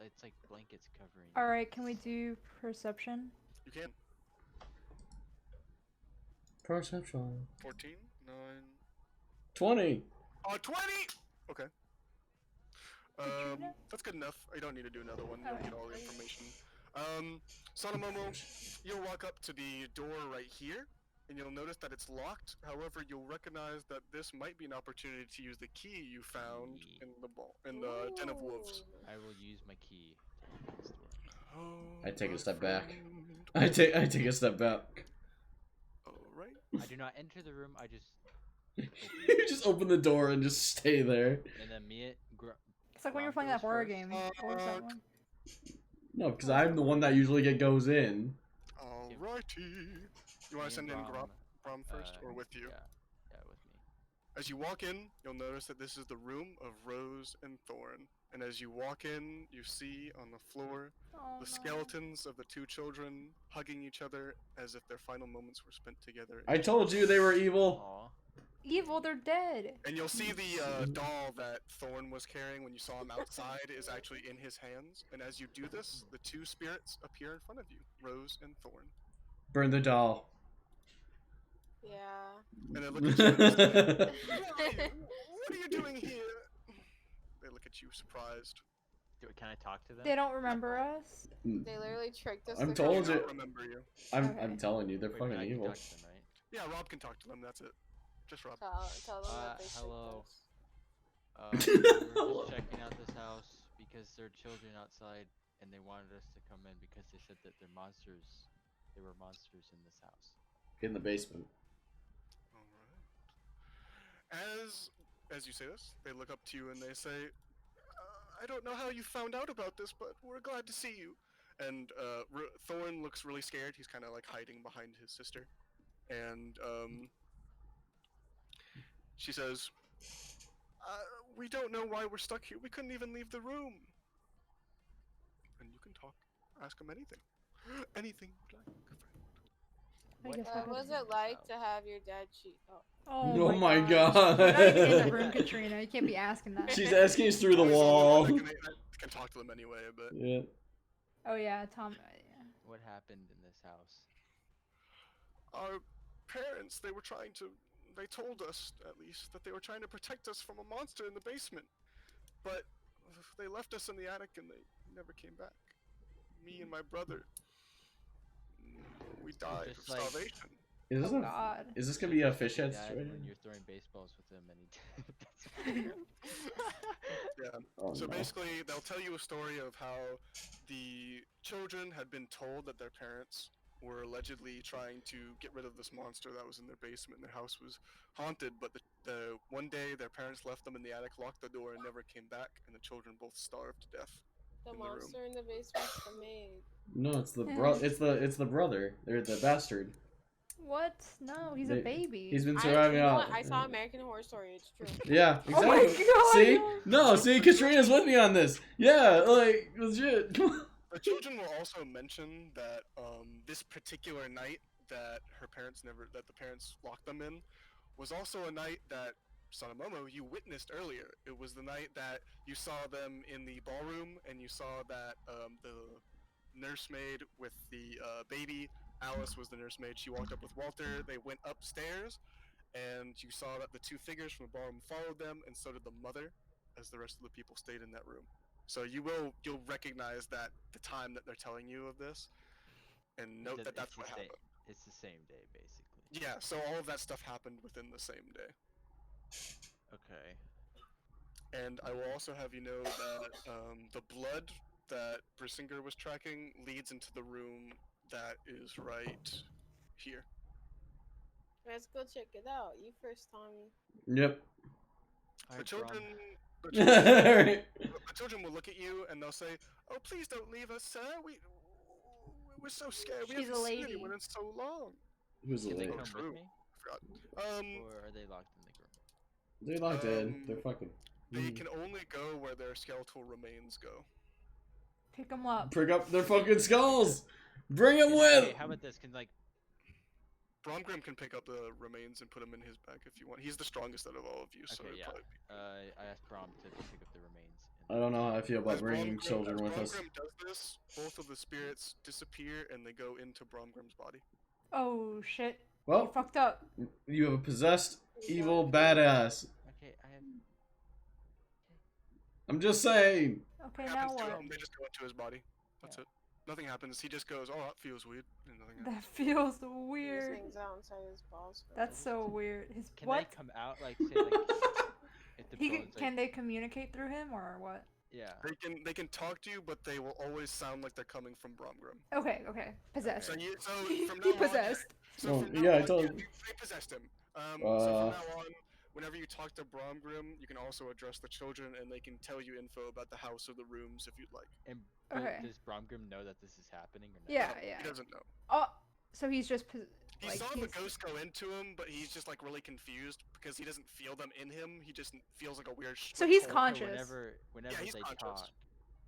it's like blankets covering. All right, can we do perception? You can. Perception. 14, 9. 20. 20! Okay. Katrina? That's good enough. You don't need to do another one. You'll Okay. get all the information. Sonomomo, you'll walk up to the door right here, and you'll notice that it's locked. However, you'll recognize that this might be an opportunity to use the key you found in the Den of Wolves. I will use my key to open this door. Oh, I take a my step back. friend. I take a step back. Alright. I do not enter the room. I just You just open the door and just stay there. and then It's like when you're playing that horror game. What was that one? No, because I'm the one that usually goes in. Alrighty. You want to send in Brom first, or with you? Yeah, with me. As you walk in, you'll notice that this is the room of Rose and Thorn. And as you walk in, you see on the floor Oh, the skeletons of the two children hugging each other as if their final moments were spent together. I told you they were evil. Aw. Evil, they're dead. And you'll see the doll that Thorn was carrying when you saw him outside is actually in his hands. And as you do this, the two spirits appear in front of you, Rose and Thorn. Burn the doll. Yeah. And they look at you and say, "What are you doing here?" They look at you surprised. Can I talk to them? They don't remember us. They literally tricked us. I'm to told They you. don't remember you. I'm telling you, they're Wait, fucking I can evil. talk to them, right? Yeah, Rob can talk to them, that's it. Just Rob. Tell them that they hello. tricked us. We're just checking out this house because there are children outside, and they wanted us to come in because they said that they're monsters. There were monsters in this house. In the basement. Alright. As you say this, they look up to you and they say, I don't know how you found out about this, but we're glad to see you. And Thorn looks really scared. He's kind of like hiding behind his sister. And she says, we don't know why we're stuck here. We couldn't even leave the room. And you can ask him anything. Anything you'd like. What was it like to have your dad cheat? Oh my gosh. god. We're not even in the room, Katrina. You can't be asking that. She's asking us through the I wall. can talk to them anyway, but... Yeah. Oh yeah, Tom. Yeah. What happened in this house? Our parents, they told us, at least, that they were trying to protect us from a monster in the basement. But they left us in the attic and they never came back. Me and my brother, we died of Just like- starvation. Is this, Oh god. is this gonna be a fish head Dad, situation? when you're throwing baseballs with him and he Yeah. Oh, So no. basically, they'll tell you a story of how the children had been told that their parents were allegedly trying to get rid of this monster that was in their basement. Their house was haunted, but the one day their parents left them in the attic, locked the door, and never came back, and the children both starved to death. The in the room. monster in the basement's the maid. No, it's the it's the brother. They're the bastard. What? No, he's a They- baby. He's been You surviving know out. what? I saw American Horror Story. It's true. Yeah, Oh my exactly. God, See? no. No, see, Katrina's with me on this. Yeah, like legit. Come on. The children will also mention that this particular night that the parents locked them in, was also a night that Sonomomo, you witnessed earlier. It was the night that you saw them in the ballroom, and you saw that the nursemaid with the baby, Alice was the nursemaid. She walked up with Walter. They went upstairs, and you saw that the two figures from the ballroom followed them, and so did the mother, as the rest of the people stayed in that room. So you'll recognize that the time that they're telling you of this, and note that that's what happened. It's the same day, basically. Yeah, so all of that stuff happened within the same day. Okay. And I will also have you know that the blood that Brissinger was tracking leads into the room that is right here. Let's go check it out. You first, Tommy. Yep. The children, Alright. the children will look at you and they'll say, "Oh, please don't leave us, sir. We're so scared. We She's haven't a seen lady. anyone in so long." Who's the Can they lady? come True. with me? I forgot. Or are they locked in the room? They're not dead. They're fucking. They can only go where their skeletal remains go. Pick them up. Prick up their fucking skulls. Bring them with. Hey, how about this? Can like Bromgrim can pick up the remains and put them in his bag if you want. He's the strongest out of all of you, so okay, it'd yeah. probably be... I asked Brom to pick up the remains I don't know how I feel about As bringing children with us. Bromgrim does this, both of the spirits disappear and they go into Bromgrim's body. Oh shit. You Well, fucked up. you have a possessed evil badass. Okay, I have. I'm just saying. Okay, What now happens to what? him, they just go into his body. That's Yeah. it. Nothing happens. He just goes, oh, that feels weird. And nothing happens. That feels These weird. things out inside his balls. That's so weird. His Can what? they come out like say like if the He bones can they communicate through him or what? yeah. They can talk to you, but they will always sound like they're coming from Bromgrim. Okay, okay. Possessed. So from He now on, possessed. So Oh, from now yeah, I on, told yeah, you. they possessed him. So from Uh. now on, whenever you talk to Bromgrim, you can also address the children, and they can tell you info about the house or the rooms if you'd like. And Okay. does Bromgrim know that this is happening or not? Yeah, No, yeah. He doesn't know. Oh, so he's just He like saw he's... the ghost go into him, but he's just like really confused because he doesn't feel them in him. He just feels like a weird. So he's pull. conscious. Whenever he's they conscious. talk,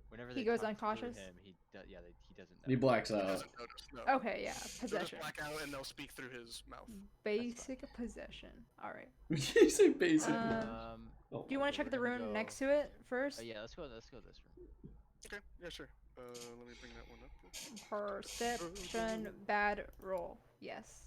whenever He they goes talk unconscious? through him, he doesn't know. He blacks He out. doesn't notice. No. Okay, yeah. They'll just Possession. black out and they'll speak through his mouth. Basic possession. All right. You say basic. Do you want to okay, check the we're gonna room go- next to it first? Yeah, let's go this room. Okay. Yeah. Sure. Let me bring that one up. Perception bad roll. Yes.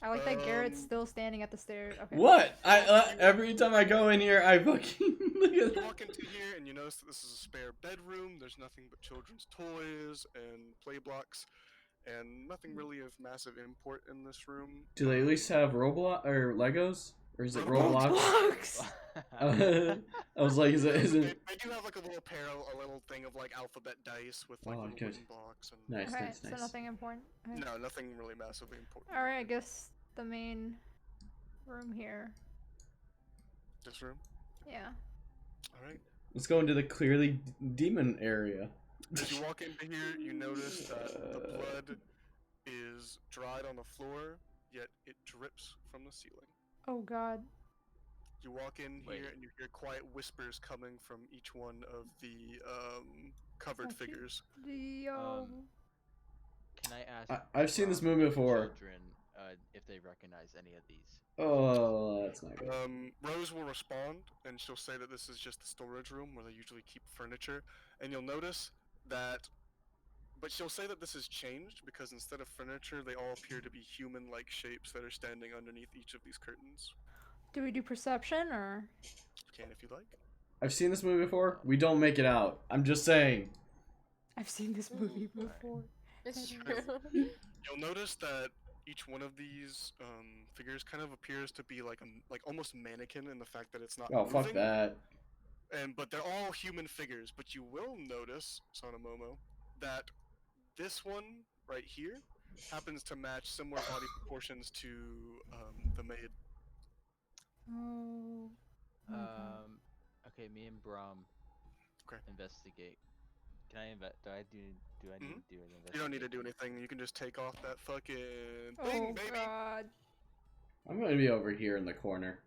I like that Garrett's still standing at the stairs. Okay. What? Every time I go in here, I fucking look at You that. walk into here and you notice that this is a spare bedroom. There's nothing but children's toys and play blocks, and nothing really of massive import in this room. Do they at least have Roblox or Legos, or is it Roblox? Roblox. I was like, is it? They do have like a little thing of like alphabet dice with like Oh, little good. wooden blocks and. Nice, Okay, nice, so nice. nothing important. Okay. No, nothing really massively important. All right, I guess the main room here. This room. Yeah. All right. Let's go into the clearly demon area. As you walk into here, you notice that the blood is dried on the floor, yet it drips from the ceiling. Oh God. You walk in Wait. here and you hear quiet whispers coming from each one of the covered Okay. figures. The Can I ask? I've seen this movie before. Children, if they recognize any of these. Oh, that's not good. Rose will respond, and she'll say that this is just the storage room where they usually keep furniture. And you'll notice that, but she'll say that this has changed because instead of furniture, they all appear to be human-like shapes that are standing underneath each of these curtains. Do we do perception or? You can if you like. I've seen this movie before. We don't make it out. I'm just saying. I've seen this movie before. It's That true. You'll notice that each one of these figures kind of appears to be like almost mannequin in the fact that it's not Oh, moving. fuck that. But they're all human figures. But you will notice, Sonomomo, that this one right here happens to match similar body proportions to the maid. Oh. Okay. Okay, me and Brom. Okay. Investigate. Can I Do I need to do an investigation? You don't need to do anything. You can just take off that fucking Oh thing, baby. God. I'm gonna be over here in the corner.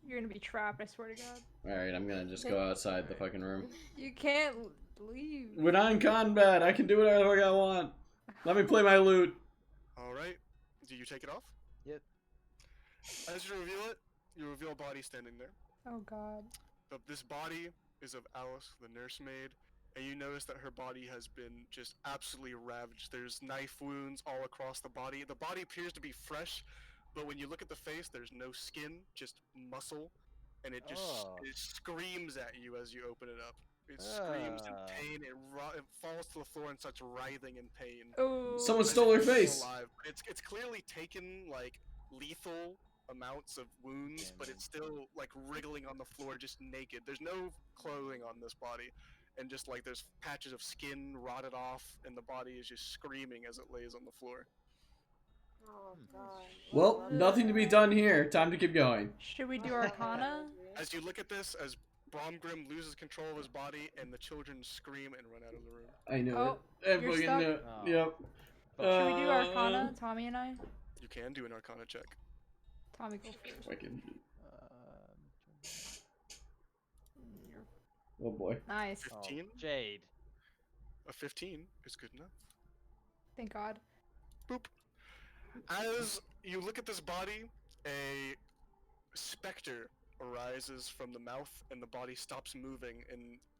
You're gonna be trapped. I swear to God. Alright, I'm gonna just go outside the fucking room. You can't leave. We're not in combat. I can do whatever the fuck I want. Let me play my lute. All right. Do you take it off? Yep. As you reveal it, you reveal a body standing there. Oh God. This body is of Alice, the nursemaid, and you notice that her body has been just absolutely ravaged. There's knife wounds all across the body. The body appears to be fresh, but when you look at the face, there's no skin, just muscle, and it just it screams at you as you open it up. It screams in pain. It falls to the floor and starts writhing in pain. Oh. Someone As stole if her it's face. still alive. It's clearly taken like lethal amounts of wounds, but it's still like wriggling on the floor, just naked. There's no clothing on this body, and just like there's patches of skin rotted off, and the body is just screaming as it lays on the floor. Oh God. Well, nothing to be done here. Time to keep going. Should we do Arcana? As you look at this, as Bromgrim loses control of his body, and the children scream and run out of the room. I know Oh, it. I you're fucking stuck? knew it. Oh. Yep. Should we do Arcana, Tommy and I? You can do an Arcana check. Tommy, go first. Fucking. You're- Oh boy. Nice. 15? Jade. A 15 is good enough. Thank God. Boop. As you look at this body, a specter arises from the mouth, and the body stops moving.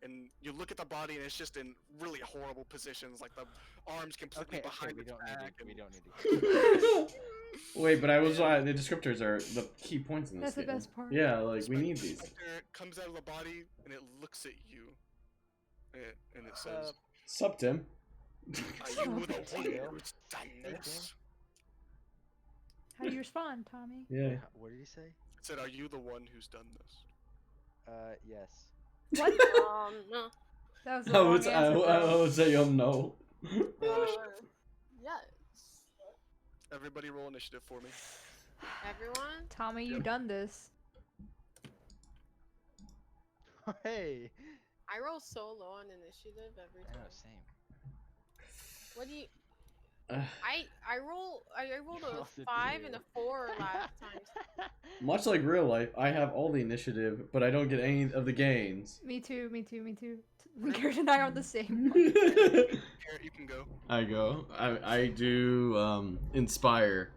And you look at the body, and it's just in really horrible positions, like the arms completely Okay, behind we its don't back. need to. We and- don't need to. Wait, but I was the descriptors are the key points in this That's the game. best part. Yeah, like we need these. Spectre comes out of the body, and it looks at you, and it says, Sup, Tim? "Are you the Stop one it. who's done Hey, this?" How do you respond, Tommy? Yeah. What did he say? It said, "Are you the one who's done this?" Yes. What? No. That was the I wrong would, answer, I bro. would say no. Yes. Everybody roll initiative for me. Everyone? Tommy, you Yep. done this. Hey. I roll so low on initiative every I know, time. same. What do you? Uh, I rolled a Also 5 do. and a 4 last time. Much like real life, I have all the initiative, but I don't get any of the gains. Me too, me too, me too. Garrett and I are on the same. Garrett, you can go. I go. I do inspire.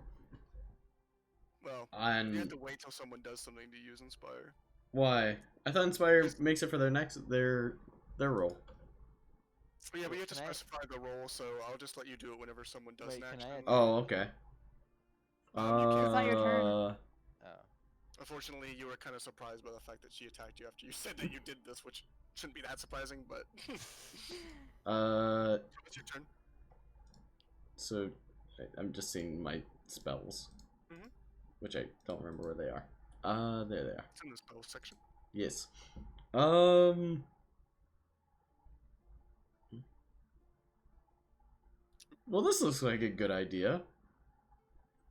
Well, you And have to wait till someone does something to use Inspire. why? I thought inspire makes it for their roll. But yeah, but you have to Can I- specify the role, so I'll just let you do it whenever someone does Wait, an can I action. add- Oh, okay. It's not your turn. Oh. Unfortunately, you were kind of surprised by the fact that she attacked you after you said that you did this, which shouldn't be that surprising, but... What's your turn? So I'm just seeing my spells, Mhm. which I don't remember where they are. There they are. It's in the spell section. Yes. Well, this looks like a good idea.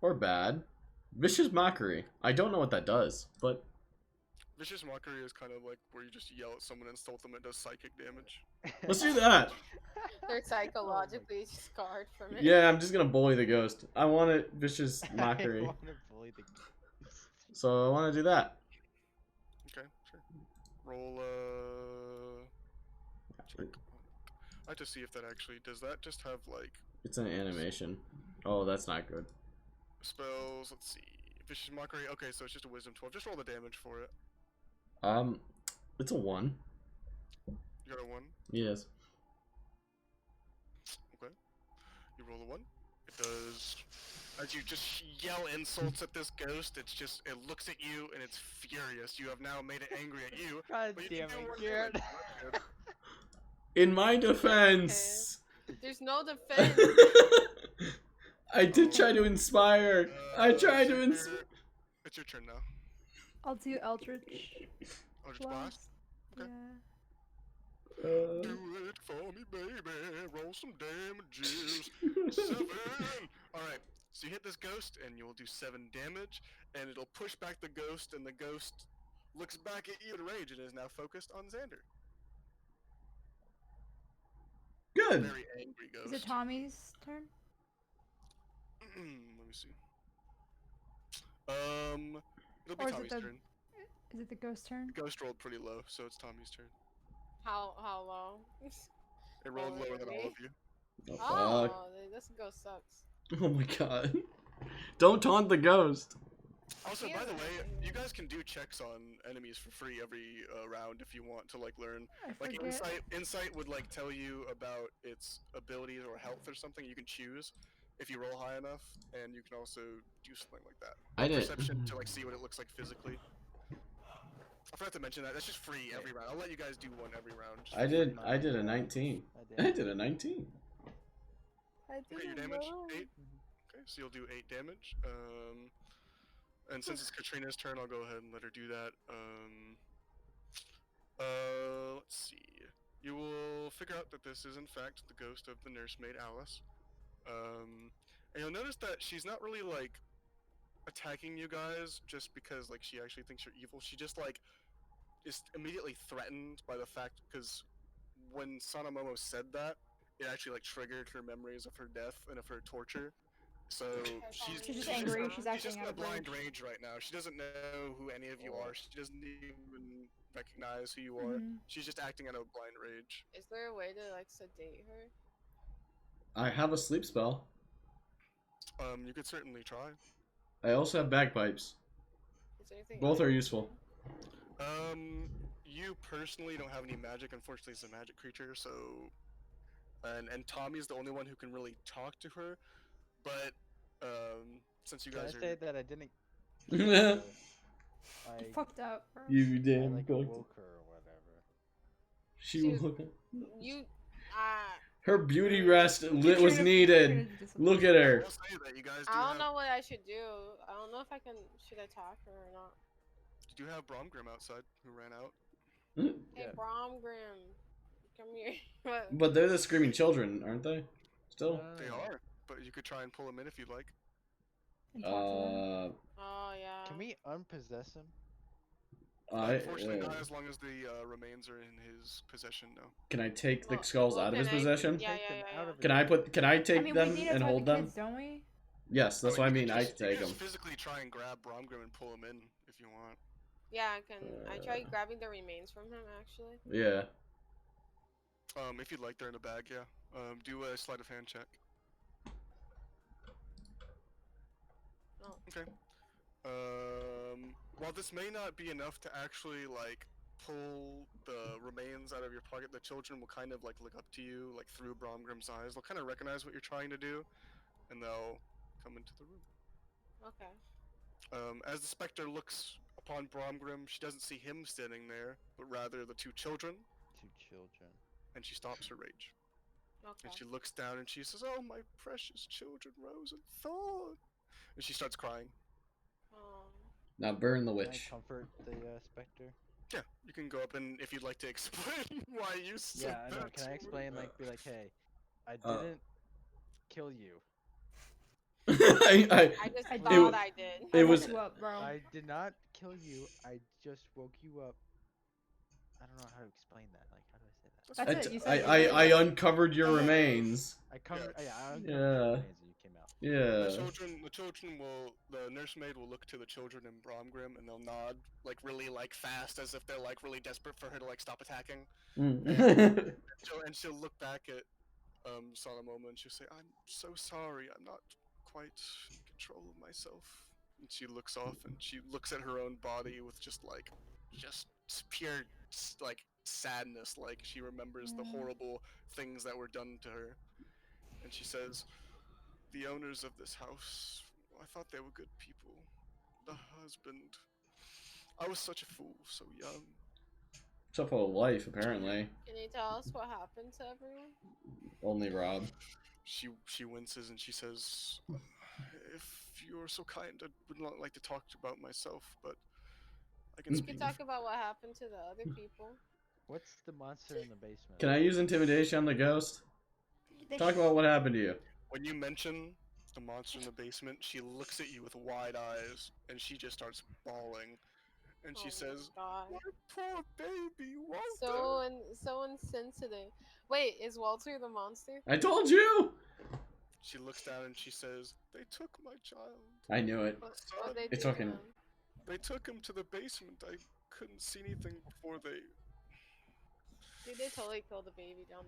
Or bad. Vicious Mockery. I don't know what that does, but... Vicious Mockery is kind of like where you just yell at someone and insult them, it does psychic damage. Let's do that! They're psychologically scarred from it. Yeah, I'm just gonna bully the ghost. I want it Vicious I Mockery. want to bully the ghost. So I want to do that. Okay, sure. Roll, I have to see if that actually... Does that just have, like, It's an animation. Oh, that's not good. spells? Let's see. Vicious Mockery? Okay, so it's just a Wisdom 12. Just roll the damage for it. It's a 1. You got a 1? Yes. Okay. You roll a 1. It does... As you just yell insults at this ghost, it looks at you and it's furious. You have now made it angry at you. God But you damn can do it, one Garrett. damage. That's good. In my defense, There's no defense. I did try to inspire. I tried to inspire. It's your turn now. I'll do Eldritch Eldritch Blast. Blast. Okay. Yeah. Do it for me, baby. Roll some damages. 7. Alright, so you hit this ghost, and you will do 7 damage, and it'll push back the ghost, and the ghost looks back at you in rage and is now focused on Xander. Good. Very angry ghost. Is it Tommy's turn? Let me see. It'll be Or is it Tommy's the- turn. Is it the ghost turn? The ghost rolled pretty low, so it's Tommy's turn. How long? It rolled Oh, lower than all really? of you. Oh, Oh, fuck. this ghost sucks. Oh my god. Don't taunt the ghost. Also, He by is the way, angry. you guys can do checks on enemies for free every round if you want to like learn. I Like forget. insight would like tell you about its abilities or health or something. You can choose if you roll high enough, and you can also do something like that. I did. Perception to like see what it looks like physically. I forgot to mention that. That's just free every round. I'll let you guys do one every round. just I for did. free. I did a 19. I I did. did a 19. I Okay, your damage 8. Okay, so you'll do 8 damage. And since it's Katrina's turn, I'll go ahead and let her do that. Let's see. You will figure out that this is in fact the ghost of the nursemaid Alice. And you'll notice that she's not really like attacking you guys just because like she actually thinks you're evil. She just like is immediately threatened by the fact because when Sanamomo said that, it actually like triggered her memories of her death and of her torture. So she's She's just angry, she's she's acting just out in a of blind rage. rage right now. She doesn't know who any of you are. She doesn't even recognize who you are. Mhm. She's just acting out of blind rage. Is there a way to like sedate her? I have a sleep spell. You could certainly try. I also have bagpipes. Is there anything Both I are can useful. do? You personally don't have any magic. Unfortunately, it's a magic creature, so and Tommy's the only one who can really talk to her. But since you Can I guys are say that I didn't kill You her? You I, fucked up, bro. I damn like fucked. woke her or whatever. She She was- woke up. You, Her beauty You're rest You're was trying to needed. do something. Look at I her. will say that you guys do I don't have know what I should do. I don't know if I can. Should attack her or not? you do have Bromgrim outside who ran out. Hey, Yeah. Bromgrim, come here. What? But they're the screaming children, aren't they? Still. They are, but you could try and pull them in if you'd like. And talk to them. Oh yeah. Can we unpossess him? Unfortunately, not as long as the remains are in his possession. No. Can I take the Well- skulls well, out of his can I- possession? Yeah, Take yeah, them yeah, out yeah. of Can his- I take I mean, them we and hold them? kids, don't we? Yes, that's Oh, what I you mean. could I just- can take you them. could just physically try and grab Bromgrim and pull him in if you want. Yeah, I can. I tried grabbing the remains from him actually. Yeah. If you'd like, they're in a bag. Yeah. Do a sleight of hand check. Oh. Okay. While this may not be enough to actually like pull the remains out of your pocket, the children will kind of like look up to you, like through Bromgrim's eyes. They'll kind of recognize what you're trying to do, and they'll come into the room. Okay. As the specter looks upon Bromgrim, she doesn't see him standing there, but rather the two children, Two children. and she stops her rage. Okay. And she looks down and she says, "Oh, my precious children, Rose and Thorn," and she starts crying. Oh. Now burn the Can I witch. comfort the specter? Yeah, you can go up and if you'd like to explain why you said Yeah, I know. that Can I to explain? her. Like, be like, hey, I Uh. didn't kill you. I just I thought did. I did. It I was- woke you up, bro. I did not kill you. I just woke you up. I don't know how to explain that. Like, how do I say that? That's it, you said it. I uncovered your remains. I covered. Yeah, I uncovered Yeah. your remains and you came out. Yeah. The children will, the nursemaid will look to the children in Bromgrim and they'll nod, like really like fast as if they're like really desperate for her to like stop attacking. Mm. And she'll look back at Salamoma and she'll say, "I'm so sorry, I'm not quite in control of myself." And she looks off and she looks at her own body with just pure like sadness, like she remembers the horrible things that were done to her. And she says, "The owners of this house, I thought they were good people. The husband, I was such a fool, so young." Tough whole life, apparently. Can you tell us what happened to everyone? Only Rob. She winces and she says, "If you're so kind, I would not like to talk about myself, but I can You speak." can talk about what happened to the other people. What's the monster in the basement? Can I use intimidation on the ghost? Talk about what happened to you. When you mention the monster in the basement, she looks at you with wide eyes and she just starts bawling. And she Oh my says, God. "My poor baby, Walter." So insensitive. Wait, is Walter the monster? I told you! She looks down and she says, "They took my child. I knew it. What Son, they It's do to fucking- him? they took him to the basement. I couldn't see anything before they..." Dude, they totally killed the baby down